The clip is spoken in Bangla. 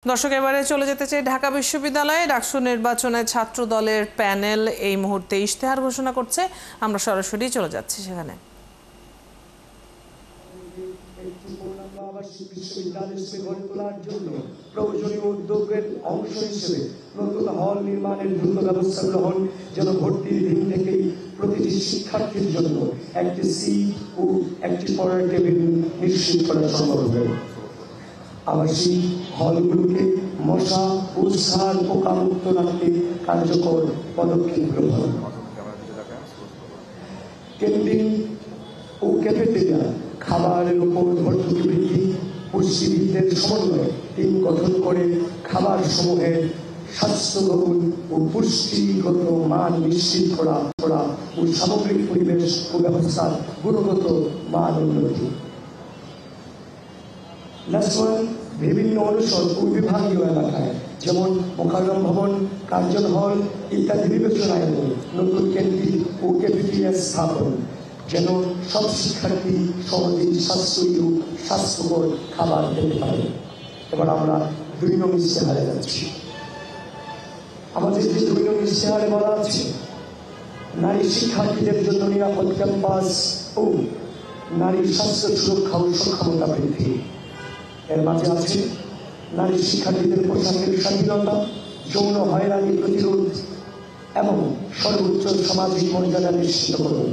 দর্শক এবারে চলে যেতে চাই ঢাকা বিশ্ববিদ্যালয়ে ডাকসু নির্বাচনে ছাত্র দলের প্যানেল এই মুহূর্তে ইশতেহার ঘোষণা করছে। আমরা সরাসরি চলে যাচ্ছি সেখানে। প্রয়োজনীয় উদ্যোগের অংশ হিসেবে নতুন হল নির্মাণের দ্রুত ব্যবস্থা গ্রহণ, যেন ভর্তির দিন থেকেই প্রতিটি শিক্ষার্থীর জন্য একটি সিট ও একটি পড়ার টেবিল নিশ্চিত করা সম্ভব হবে। আবাসিক হলগুলোকে মশা ও সার পোকামুক্ত রাখতে কার্যকর পদক্ষেপ গ্রহণ। ক্যান্টিন ও ক্যাফেটেরিয়া খাবারের উপর ভর্তুকি বৃদ্ধি, পুষ্টিবিদদের সমন্বয়ে টিম গঠন করে খাবার সমূহের স্বাস্থ্যগত ও পুষ্টিগত মান নিশ্চিত করা ও সামগ্রিক পরিবেশ ও ব্যবস্থার গুণগত মান উন্নতি। বিভিন্ন অনুষদ ও বিভাগীয় এলাকায় যেমন মোকাররম ভবন, কার্জন হল ইত্যাদি বিবেচনায় এনে নতুন ক্যান্টিন ও ক্যাফেটেরিয়া স্থাপন, যেন সব শিক্ষার্থী সহজে স্বাস্থ্যকর খাবার খেতে পারে। এবার আমরা ২ নং ইশতেহারে যাচ্ছি। আমাদের যে ২ নং ইশতেহারে বলা আছে, নারী শিক্ষার্থীদের জন্য নিরাপদ ক্যাম্পাস ও নারী স্বাস্থ্য সুরক্ষা ও সক্ষমতা বৃদ্ধি। এর মাঝে আছে নারী শিক্ষার্থীদের পোশাকের স্বাধীনতা, যৌন হয়রানি প্রতিরোধ এবং সর্বোচ্চ সামাজিক মর্যাদা নিশ্চিত করুন।